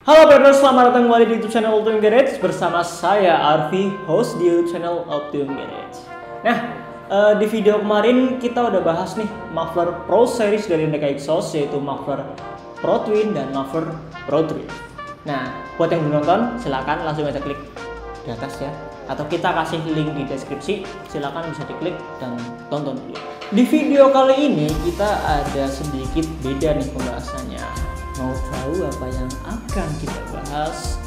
Halo brother, selamat datang kembali di YouTube channel Optimum Garage bersama saya Arfi, host di YouTube channel Optimum Garage. Nah, di video kemarin kita udah bahas nih muffler Pro Series dari NDK Exhaust, yaitu muffler Pro Twin dan muffler Pro Drift. Nah, buat yang belum nonton, silakan langsung aja klik di atas ya, atau kita kasih link di deskripsi, silakan bisa diklik dan tonton dulu. Di video kali ini kita ada sedikit beda nih pembahasannya. Mau tahu apa yang akan kita bahas?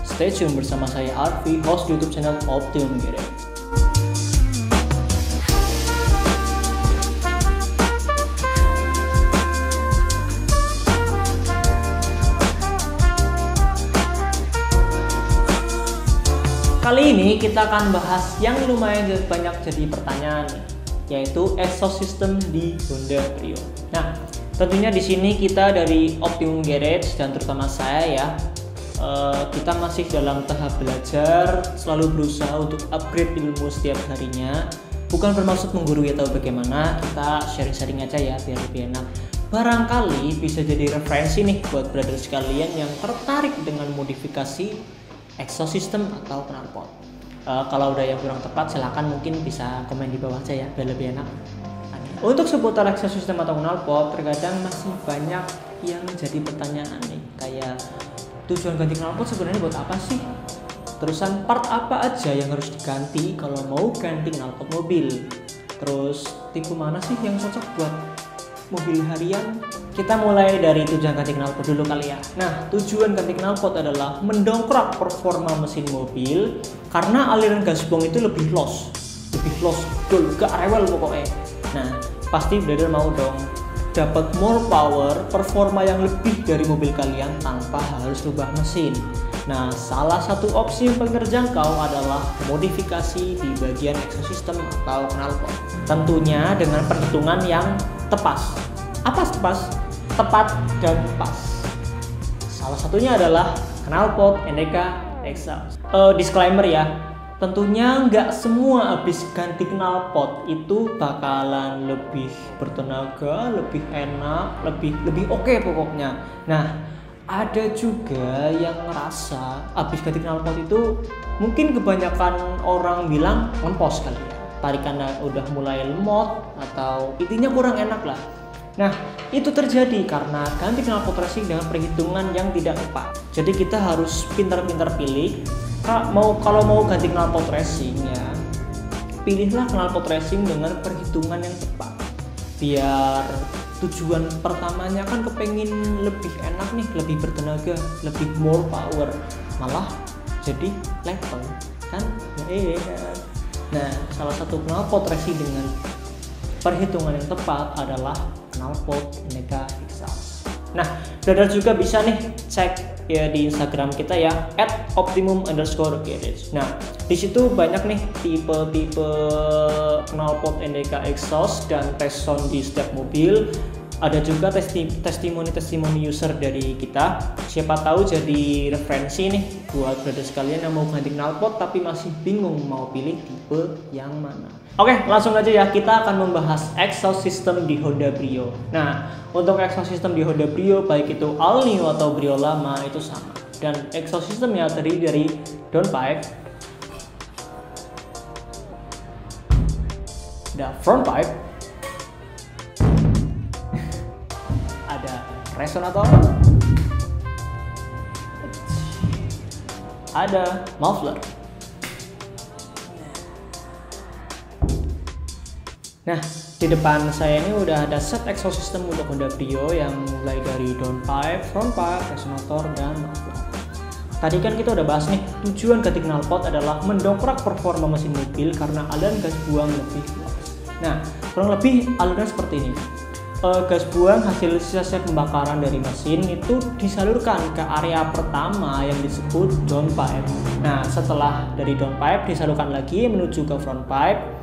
Stay tune bersama saya Arfi, host YouTube channel Optimum Garage. Kali ini kita akan bahas yang lumayan banyak jadi pertanyaan, yaitu exhaust system di Honda Brio. Nah, tentunya di sini kita dari Optimum Garage dan terutama saya ya, kita masih dalam tahap belajar, selalu berusaha untuk upgrade ilmu setiap harinya. Bukan bermaksud menggurui atau bagaimana, kita sharing-sharing aja ya biar lebih enak. Barangkali bisa jadi referensi nih buat brother sekalian yang tertarik dengan modifikasi exhaust system atau knalpot. Kalau udah yang kurang tepat silahkan mungkin bisa komen di bawah aja ya biar lebih enak. Untuk seputar exhaust system atau knalpot terkadang masih banyak yang jadi pertanyaan nih, kayak tujuan ganti knalpot sebenarnya buat apa sih? Terusan part apa aja yang harus diganti kalau mau ganti knalpot mobil? Terus tipe mana sih yang cocok buat mobil harian? Kita mulai dari tujuan ganti knalpot dulu kali ya. Nah, tujuan ganti knalpot adalah mendongkrak performa mesin mobil karena aliran gas buang itu lebih loss, gak rewel pokoknya. Nah, pasti brother mau dong dapat more power, performa yang lebih dari mobil kalian tanpa harus rubah mesin. Nah, salah satu opsi yang paling terjangkau adalah modifikasi di bagian exhaust system atau knalpot. Tentunya dengan perhitungan yang tepat. Apa tepat? Tepat dan pas. Salah satunya adalah knalpot NDK Exhaust. Disclaimer ya, tentunya nggak semua habis ganti knalpot itu bakalan lebih bertenaga, lebih enak, lebih oke pokoknya. Nah, ada juga yang ngerasa habis ganti knalpot itu mungkin kebanyakan orang bilang ngempos kali ya, tarikannya udah mulai lemot atau intinya kurang enak lah. Nah, itu terjadi karena ganti knalpot racing dengan perhitungan yang tidak tepat. Jadi kita harus pintar-pintar pilih. Kalau mau ganti knalpot racing ya, pilihlah knalpot racing dengan perhitungan yang tepat. Biar tujuan pertamanya kan kepengin lebih enak nih, lebih bertenaga, lebih more power, malah jadi level kan? Nah, salah satu knalpot racing dengan perhitungan yang tepat adalah knalpot NDK Exhaust. Nah, brother juga bisa nih cek ya di Instagram kita ya @optimum_garage. Nah, di situ banyak nih tipe-tipe knalpot NDK Exhaust dan test sound di setiap mobil. Ada juga testimoni user dari kita. Siapa tahu jadi referensi nih buat brother sekalian yang mau ganti knalpot tapi masih bingung mau pilih tipe yang mana. Oke, langsung aja ya, kita akan membahas exhaust system di Honda Brio. Nah, untuk exhaust system di Honda Brio baik itu all new atau Brio lama itu sama. Dan exhaust systemnya terdiri dari downpipe, ada front pipe, ada resonator, ada muffler. Nah, di depan saya ini udah ada set exhaust system untuk Honda Brio yang mulai dari downpipe, front pipe, resonator, dan muffler. Tadi kan kita udah bahas nih, tujuan ganti knalpot adalah mendongkrak performa mesin mobil karena aliran gas buang lebih luas. Nah, kurang lebih aliran seperti ini. Gas buang hasil sisa pembakaran dari mesin itu disalurkan ke area pertama yang disebut downpipe. Nah, setelah dari downpipe disalurkan lagi menuju ke front pipe,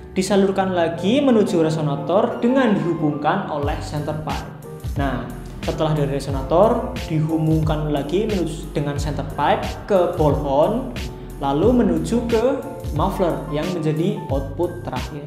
disalurkan lagi menuju resonator dengan dihubungkan oleh center pipe. Nah, setelah dari resonator dihubungkan lagi dengan center pipe ke ball horn, lalu menuju ke muffler yang menjadi output terakhir.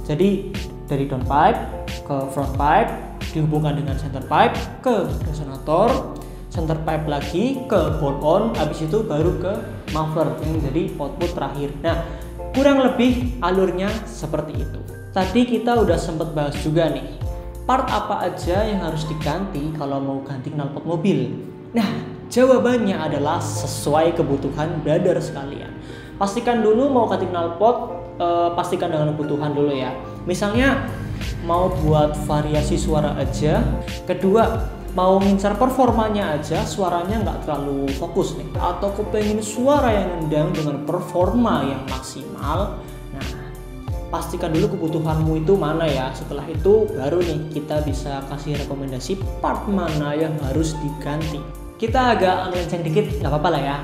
Jadi dari downpipe ke front pipe dihubungkan dengan center pipe ke resonator, center pipe lagi ke bolt on, habis itu baru ke muffler yang jadi output terakhir. Nah, kurang lebih alurnya seperti itu. Tadi kita udah sempet bahas juga nih, part apa aja yang harus diganti kalau mau ganti knalpot mobil. Nah, jawabannya adalah sesuai kebutuhan brother sekalian. Pastikan dulu mau ganti knalpot, pastikan dengan kebutuhan dulu ya. Misalnya mau buat variasi suara aja, kedua mau ngincar performanya aja, suaranya nggak terlalu fokus nih, atau kepengen suara yang nendang dengan performa yang maksimal. Nah, pastikan dulu kebutuhanmu itu mana ya. Setelah itu baru nih kita bisa kasih rekomendasi part mana yang harus diganti. Kita agak melenceng dikit, nggak apa-apa lah ya.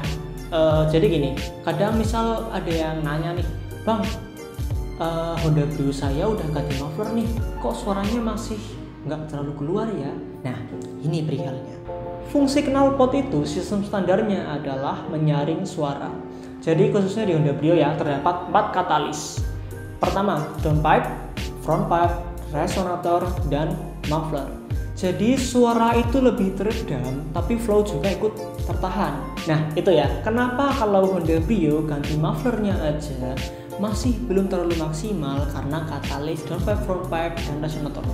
Jadi gini, kadang misal ada yang nanya nih, Bang, Honda Brio saya udah ganti muffler nih, kok suaranya masih nggak terlalu keluar ya? Nah, ini perihalnya. Fungsi knalpot itu sistem standarnya adalah menyaring suara. Jadi khususnya di Honda Brio ya, terdapat 4 katalis. Pertama, downpipe, frontpipe, resonator, dan muffler. Jadi suara itu lebih teredam, tapi flow juga ikut tertahan. Nah, itu ya, kenapa kalau Honda Brio ganti mufflernya aja masih belum terlalu maksimal, karena katalis, downpipe, frontpipe, dan resonator.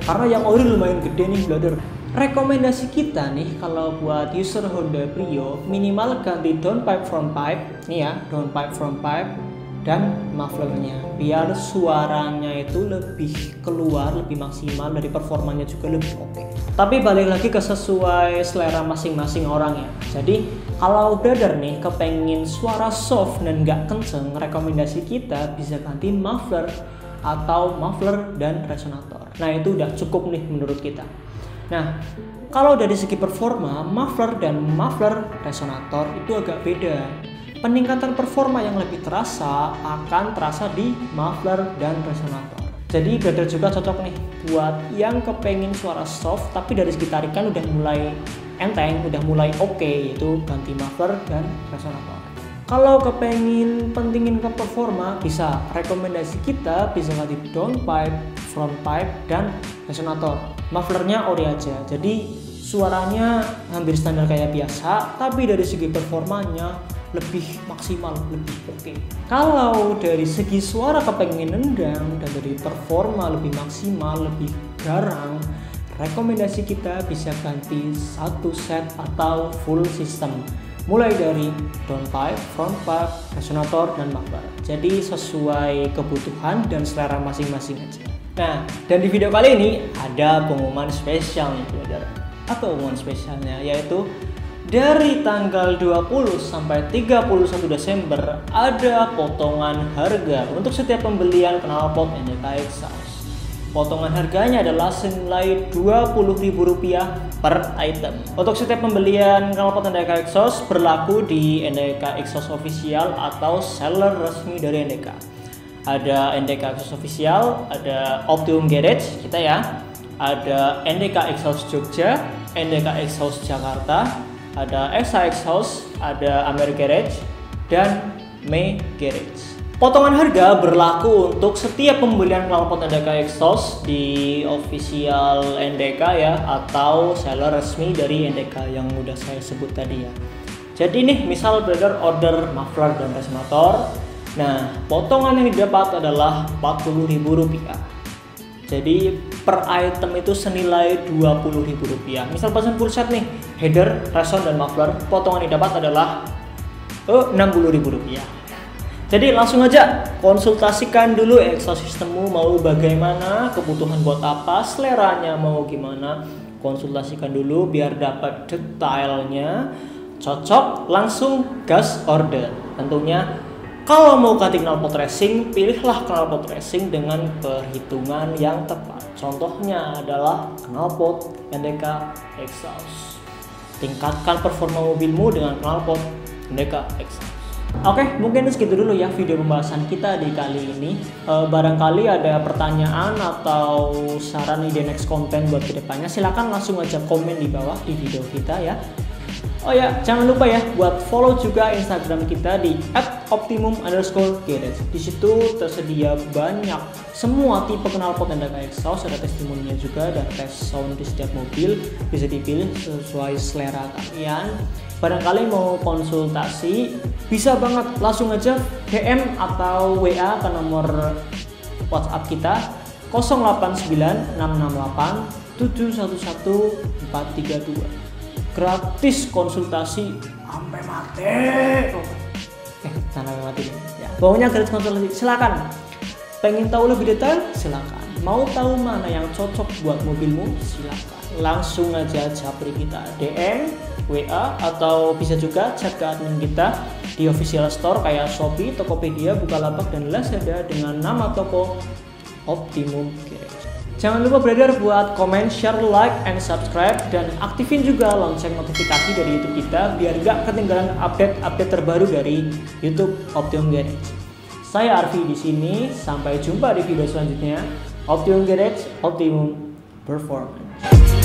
Karena yang ori lumayan gede nih brother. Rekomendasi kita nih kalau buat user Honda Brio, minimal ganti downpipe, frontpipe, nih ya, downpipe, frontpipe, dan mufflernya, biar suaranya itu lebih keluar, lebih maksimal, dari performanya juga lebih oke. Tapi balik lagi ke sesuai selera masing-masing orang ya. Jadi kalau brother nih kepengin suara soft dan nggak kenceng, rekomendasi kita bisa ganti muffler atau muffler dan resonator. Nah, itu udah cukup nih menurut kita. Nah, kalau dari segi performa, muffler dan muffler resonator itu agak beda. Peningkatan performa yang lebih terasa akan terasa di muffler dan resonator. Jadi brother juga cocok nih buat yang kepengen suara soft tapi dari segi tarikan udah mulai enteng, udah mulai oke, yaitu ganti muffler dan resonator. Kalau kepengen pentingin ke performa, bisa rekomendasi kita bisa ganti downpipe, frontpipe, dan resonator. Mufflernya ori aja, jadi suaranya hampir standar kayak biasa, tapi dari segi performanya lebih maksimal, lebih oke. Kalau dari segi suara kepengen nendang dan dari performa lebih maksimal, lebih garang, rekomendasi kita bisa ganti satu set atau full system, mulai dari downpipe, frontpipe, resonator, dan muffler. Jadi sesuai kebutuhan dan selera masing-masing aja. Nah, dan di video kali ini ada pengumuman spesial nih brother. Apa pengumuman spesialnya? Yaitu dari tanggal 20 sampai 31 Desember ada potongan harga untuk setiap pembelian knalpot NDK Exhaust. Potongan harganya adalah senilai Rp20.000 per item. Untuk setiap pembelian knalpot NDK Exhaust berlaku di NDK Exhaust Official atau seller resmi dari NDK. Ada NDK Exhaust Official, ada Optimum Garage kita ya, ada NDK Exhaust Jogja, NDK Exhaust Jakarta, ada Exa Exhaust, ada Amer Garage, dan May Garage. Potongan harga berlaku untuk setiap pembelian knalpot NDK Exhaust di official NDK ya, atau seller resmi dari NDK yang udah saya sebut tadi ya. Jadi nih misal brother order muffler dan resonator, nah potongan yang didapat adalah Rp40.000. Jadi per item itu senilai Rp20.000. Misal pesan full set nih, header, reson, dan muffler, potongan yang didapat adalah Rp60.000. Jadi langsung aja konsultasikan dulu exhaust sistemmu mau bagaimana, kebutuhan buat apa, seleranya mau gimana. Konsultasikan dulu biar dapat detailnya, cocok, langsung gas order. Tentunya kalau mau ganti knalpot racing, pilihlah knalpot racing dengan perhitungan yang tepat. Contohnya adalah knalpot NDK Exhaust. Tingkatkan performa mobilmu dengan knalpot NDK Exhaust. Oke, mungkin segitu dulu ya video pembahasan kita di kali ini. Barangkali ada pertanyaan atau saran ide next konten buat kedepannya, silahkan langsung aja komen di bawah di video kita ya. Oh ya, jangan lupa ya buat follow juga Instagram kita di @optimum_garage. Di situ tersedia banyak semua tipe knalpot dan data exhaust, ada testimoninya juga dan tes sound di setiap mobil, bisa dipilih sesuai selera kalian. Barangkali mau konsultasi, bisa banget langsung aja DM atau WA ke nomor WhatsApp kita 089668711432. Gratis konsultasi sampai mati. Sampai mati ya. Pokoknya gratis konsultasi. Silakan. Pengen tahu lebih detail? Silakan. Mau tahu mana yang cocok buat mobilmu? Silakan. Langsung aja japri kita DM, WA, atau bisa juga chat ke admin kita di official store kayak Shopee, Tokopedia, Bukalapak, dan Lazada dengan nama toko Optimum Garage. Jangan lupa brother buat komen, share, like, and subscribe, dan aktifin juga lonceng notifikasi dari YouTube kita biar gak ketinggalan update terbaru dari YouTube Optimum Garage. Saya Arfi di sini, sampai jumpa di video selanjutnya. Optimum Garage, Optimum Performance.